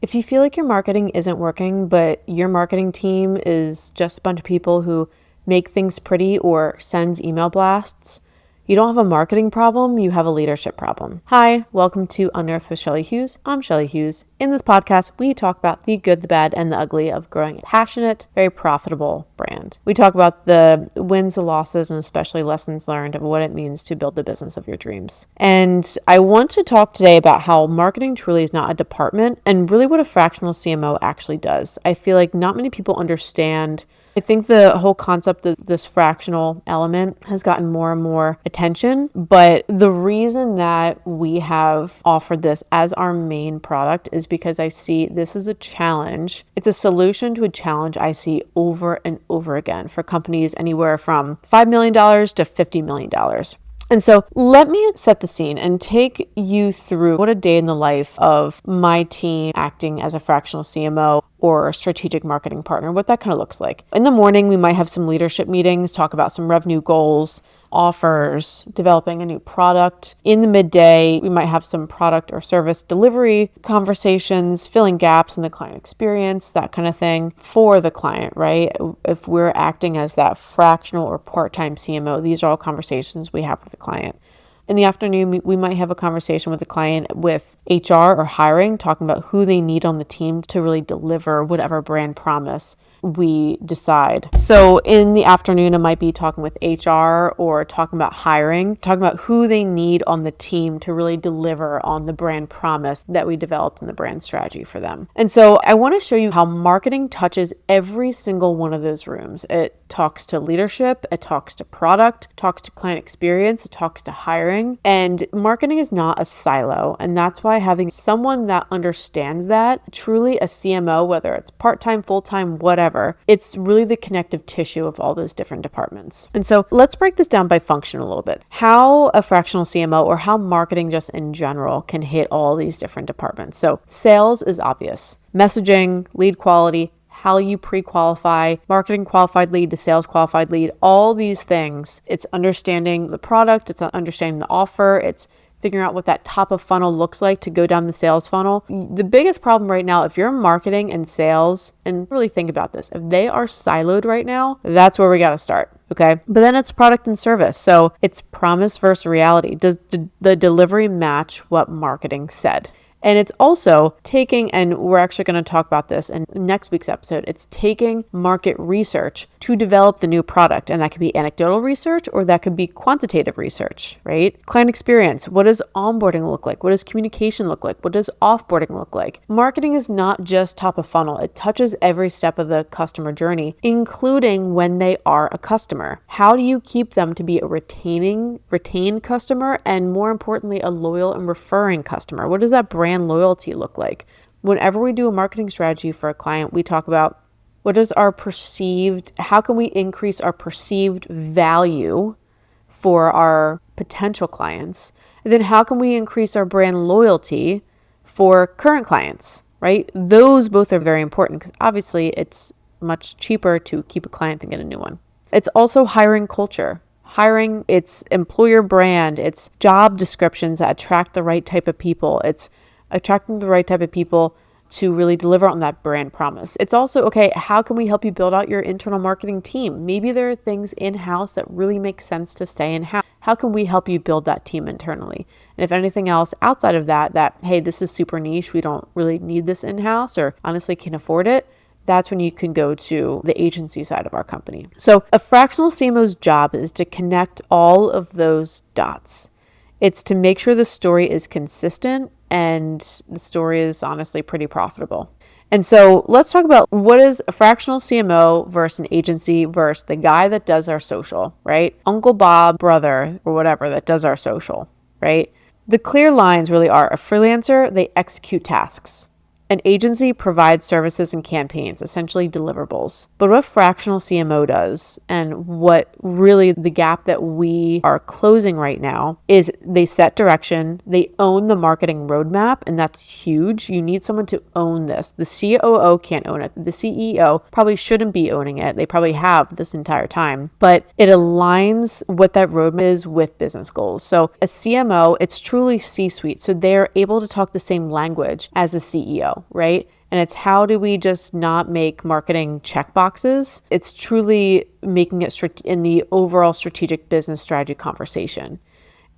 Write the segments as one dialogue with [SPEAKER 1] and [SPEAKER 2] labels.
[SPEAKER 1] If you feel like your marketing isn't working, but your marketing team is just a bunch of people who make things pretty or sends email blasts, you don't have a marketing problem, you have a leadership problem. Hi, welcome to Unearth with Shelly Hughes. I'm Shelly Hughes. In this podcast, we talk about the good, the bad, and the ugly of growing a passionate, very profitable brand. We talk about the wins, the losses, and especially lessons learned of what it means to build the business of your dreams. And I want to talk today about how marketing truly is not a department and really what a fractional CMO actually does. I feel like not many people understand. I think the whole concept of this fractional element has gotten more and more attention, but the reason that we have offered this as our main product is because I see this as a challenge. It's a solution to a challenge I see over and over again for companies anywhere from $5 million to $50 million. And so let me set the scene and take you through what a day in the life of my team acting as a fractional CMO or a strategic marketing partner, what that kind of looks like. In the morning, we might have some leadership meetings, talk about some revenue goals, offers, developing a new product. In the midday, we might have some product or service delivery conversations, filling gaps in the client experience, that kind of thing for the client, right? If we're acting as that fractional or part-time CMO, these are all conversations we have with the client. In the afternoon, we might have a conversation with the client with HR or hiring, talking about who they need on the team to really deliver whatever brand promise we decide. So in the afternoon, it might be talking with HR or talking about hiring, talking about who they need on the team to really deliver on the brand promise that we developed in the brand strategy for them. And so I want to show you how marketing touches every single one of those rooms. It talks to leadership, it talks to product, talks to client experience, it talks to hiring. And marketing is not a silo. And that's why having someone that understands that, truly a CMO, whether it's part-time, full-time, whatever, it's really the connective tissue of all those different departments. And so let's break this down by function a little bit. How a fractional CMO or how marketing just in general can hit all these different departments. So sales is obvious. Messaging, lead quality, how you pre-qualify, marketing qualified lead to sales qualified lead, all these things. It's understanding the product, it's understanding the offer, it's figuring out what that top of funnel looks like to go down the sales funnel. The biggest problem right now, if you're marketing and sales, and really think about this, if they are siloed right now, that's where we got to start. Okay. But then it's product and service. So it's promise versus reality. Does the delivery match what marketing said? And it's also taking, and we're actually going to talk about this in next week's episode, it's taking market research to develop the new product. And that could be anecdotal research or that could be quantitative research, right? Client experience. What does onboarding look like? What does communication look like? What does offboarding look like? Marketing is not just top of funnel. It touches every step of the customer journey, including when they are a customer. How do you keep them to be a retained customer? And more importantly, a loyal and referring customer? What does that brand loyalty look like? Whenever we do a marketing strategy for a client, we talk about how can we increase our perceived value for our potential clients? And then how can we increase our brand loyalty for current clients, right? Those both are very important because obviously it's much cheaper to keep a client than get a new one. It's also hiring culture. Hiring, it's employer brand, it's job descriptions that attract the right type of people. It's attracting the right type of people to really deliver on that brand promise. It's also, okay, how can we help you build out your internal marketing team? Maybe there are things in-house that really make sense to stay in-house. How can we help you build that team internally? And if anything else outside of that, hey, this is super niche, we don't really need this in-house or honestly can afford it, that's when you can go to the agency side of our company. So a fractional CMO's job is to connect all of those dots. It's to make sure the story is consistent and the story is honestly pretty profitable. And so let's talk about what is a fractional CMO versus an agency versus the guy that does our social, right? Uncle Bob, brother, or whatever that does our social, right? The clear lines really are a freelancer, they execute tasks. An agency provides services and campaigns, essentially deliverables. But what a fractional CMO does, and what really the gap that we are closing right now, is they set direction, they own the marketing roadmap, and that's huge. You need someone to own this. The COO can't own it. The CEO probably shouldn't be owning it. They probably have this entire time. But it aligns what that roadmap is with business goals. So a CMO, it's truly C-suite. So they're able to talk the same language as a CEO. go, right? And it's how do we just not make marketing checkboxes? It's truly making it in the overall strategic business strategy conversation.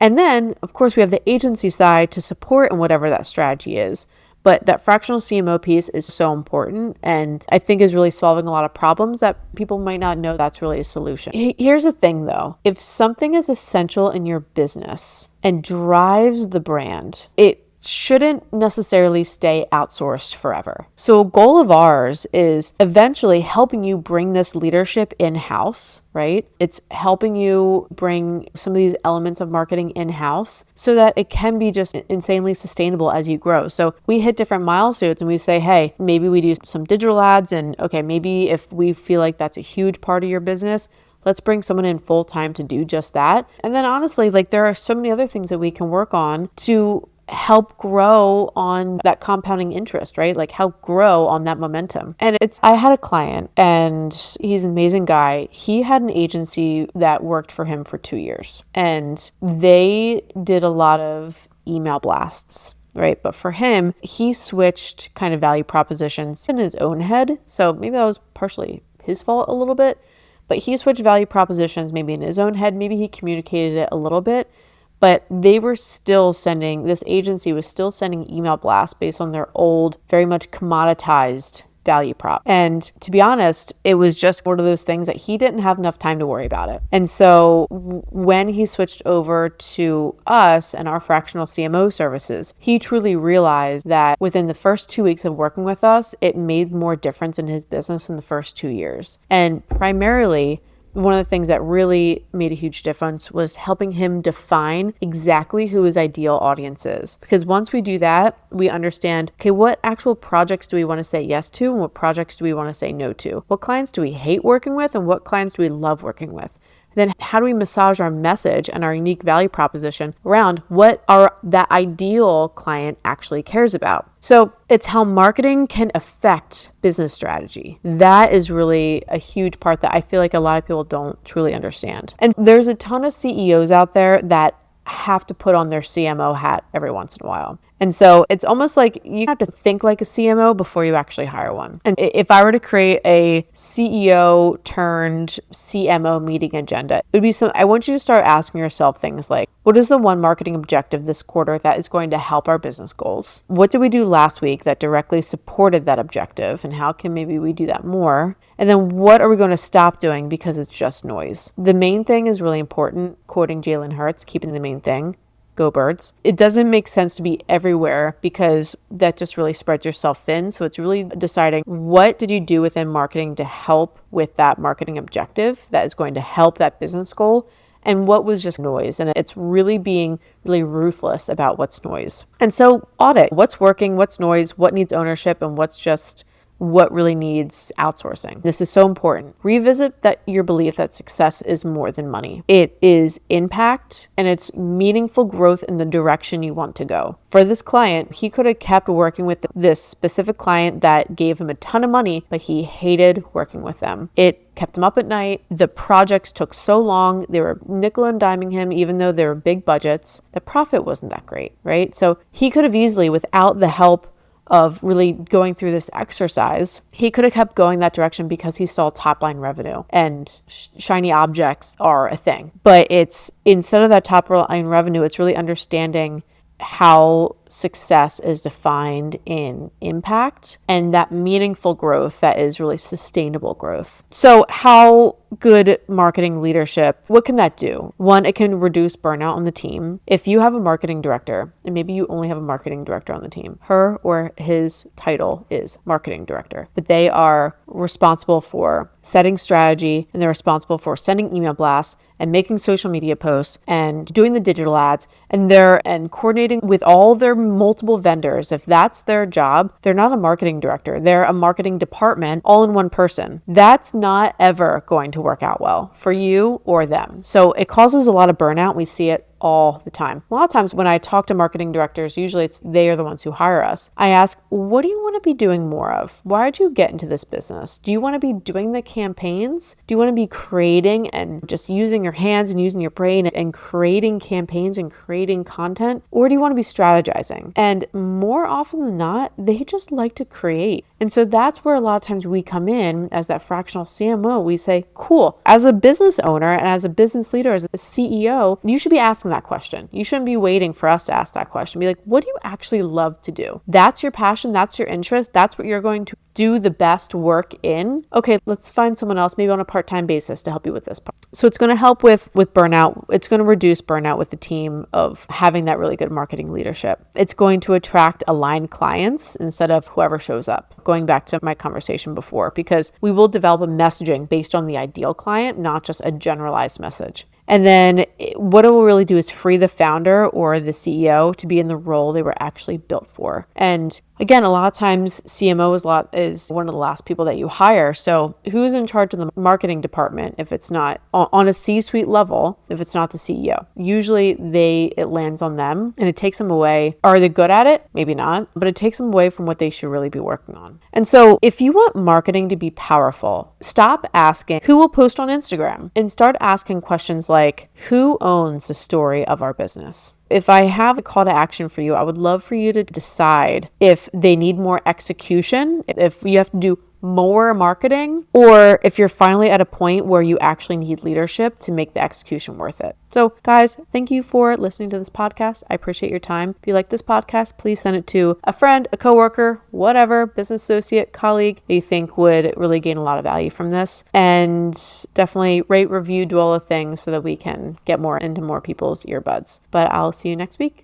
[SPEAKER 1] And then, of course, we have the agency side to support in whatever that strategy is. But that fractional CMO piece is so important and I think is really solving a lot of problems that people might not know that's really a solution. Here's the thing though, if something is essential in your business and drives the brand, it shouldn't necessarily stay outsourced forever. So a goal of ours is eventually helping you bring this leadership in-house, right? It's helping you bring some of these elements of marketing in-house so that it can be just insanely sustainable as you grow. So we hit different milestones and we say, hey, maybe we do some digital ads and okay, maybe if we feel like that's a huge part of your business, let's bring someone in full time to do just that. And then honestly, like there are so many other things that we can work on to help grow on that compounding interest, right? Like help grow on that momentum. And I had a client and he's an amazing guy. He had an agency that worked for him for 2 years and they did a lot of email blasts, right? But for him, he switched kind of value propositions in his own head. So maybe that was partially his fault a little bit, but he switched value propositions maybe in his own head. Maybe he communicated it a little bit. But they were still this agency was still sending email blasts based on their old, very much commoditized value prop. And to be honest, it was just one of those things that he didn't have enough time to worry about it. And so when he switched over to us and our fractional CMO services, he truly realized that within the first 2 weeks of working with us, it made more difference in his business in the first 2 years. And primarily, one of the things that really made a huge difference was helping him define exactly who his ideal audience is. Because once we do that, we understand, okay, what actual projects do we want to say yes to and what projects do we want to say no to? What clients do we hate working with and what clients do we love working with? Then how do we massage our message and our unique value proposition around what that ideal client actually cares about? So it's how marketing can affect business strategy. That is really a huge part that I feel like a lot of people don't truly understand. And there's a ton of CEOs out there that have to put on their CMO hat every once in a while. And so it's almost like you have to think like a CMO before you actually hire one. And if I were to create a CEO turned CMO meeting agenda, it would be I want you to start asking yourself things like, what is the one marketing objective this quarter that is going to help our business goals? What did we do last week that directly supported that objective? And how can maybe we do that more? And then what are we going to stop doing because it's just noise? The main thing is really important, quoting Jalen Hurts, keeping the main thing. Go Birds. It doesn't make sense to be everywhere because that just really spreads yourself thin. So it's really deciding what did you do within marketing to help with that marketing objective that is going to help that business goal and what was just noise. And it's really being really ruthless about what's noise. And so audit what's working, what's noise, what needs ownership, and what's just what really needs outsourcing. This is so important. Revisit your belief that success is more than money. It is impact and it's meaningful growth in the direction you want to go. For this client, he could have kept working with this specific client that gave him a ton of money, but he hated working with them. It kept him up at night. The projects took so long. They were nickel and diming him, even though they were big budgets. The profit wasn't that great, right? So he could have easily, without the help of really going through this exercise, he could have kept going that direction because he saw top line revenue and shiny objects are a thing. But it's instead of that top line revenue, it's really understanding how success is defined in impact and that meaningful growth that is really sustainable growth. So how good marketing leadership, what can that do? One, it can reduce burnout on the team. If you have a marketing director, and maybe you only have a marketing director on the team, her or his title is marketing director, but they are responsible for setting strategy and they're responsible for sending email blasts and making social media posts and doing the digital ads and coordinating with all their multiple vendors. If that's their job, they're not a marketing director. They're a marketing department all in one person. That's not ever going to work out well for you or them. So it causes a lot of burnout. We see it all the time. A lot of times when I talk to marketing directors, usually they are the ones who hire us. I ask, what do you want to be doing more of? Why did you get into this business? Do you want to be doing the campaigns? Do you want to be creating and just using your hands and using your brain and creating campaigns and creating content? Or do you want to be strategizing? And more often than not, they just like to create. And so that's where a lot of times we come in as that fractional CMO. We say, cool, as a business owner and as a business leader, as a CEO, you should be asking that question. You shouldn't be waiting for us to ask that question. Be like, what do you actually love to do? That's your passion. That's your interest. That's what you're going to do the best work in. Okay, let's find someone else, maybe on a part-time basis, to help you with this part. So it's going to help with burnout. It's going to reduce burnout with the team of having that really good marketing leadership. It's going to attract aligned clients instead of whoever shows up. Going back to my conversation before, because we will develop a messaging based on the ideal client, not just a generalized message. And then what it will really do is free the founder or the CEO to be in the role they were actually built for. And again, a lot of times CMO is one of the last people that you hire. So who's in charge of the marketing department if it's not on a C-suite level, if it's not the CEO? Usually it lands on them and it takes them away. Are they good at it? Maybe not, but it takes them away from what they should really be working on. And so if you want marketing to be powerful, stop asking who will post on Instagram and start asking questions like, who owns the story of our business? If I have a call to action for you, I would love for you to decide if they need more execution, if you have to do more marketing, or if you're finally at a point where you actually need leadership to make the execution worth it. So guys, thank you for listening to this podcast. I appreciate your time. If you like this podcast, please send it to a friend, a coworker, whatever, business associate, colleague that you think would really gain a lot of value from this. And definitely rate, review, do all the things so that we can get more into more people's earbuds. But I'll see you next week.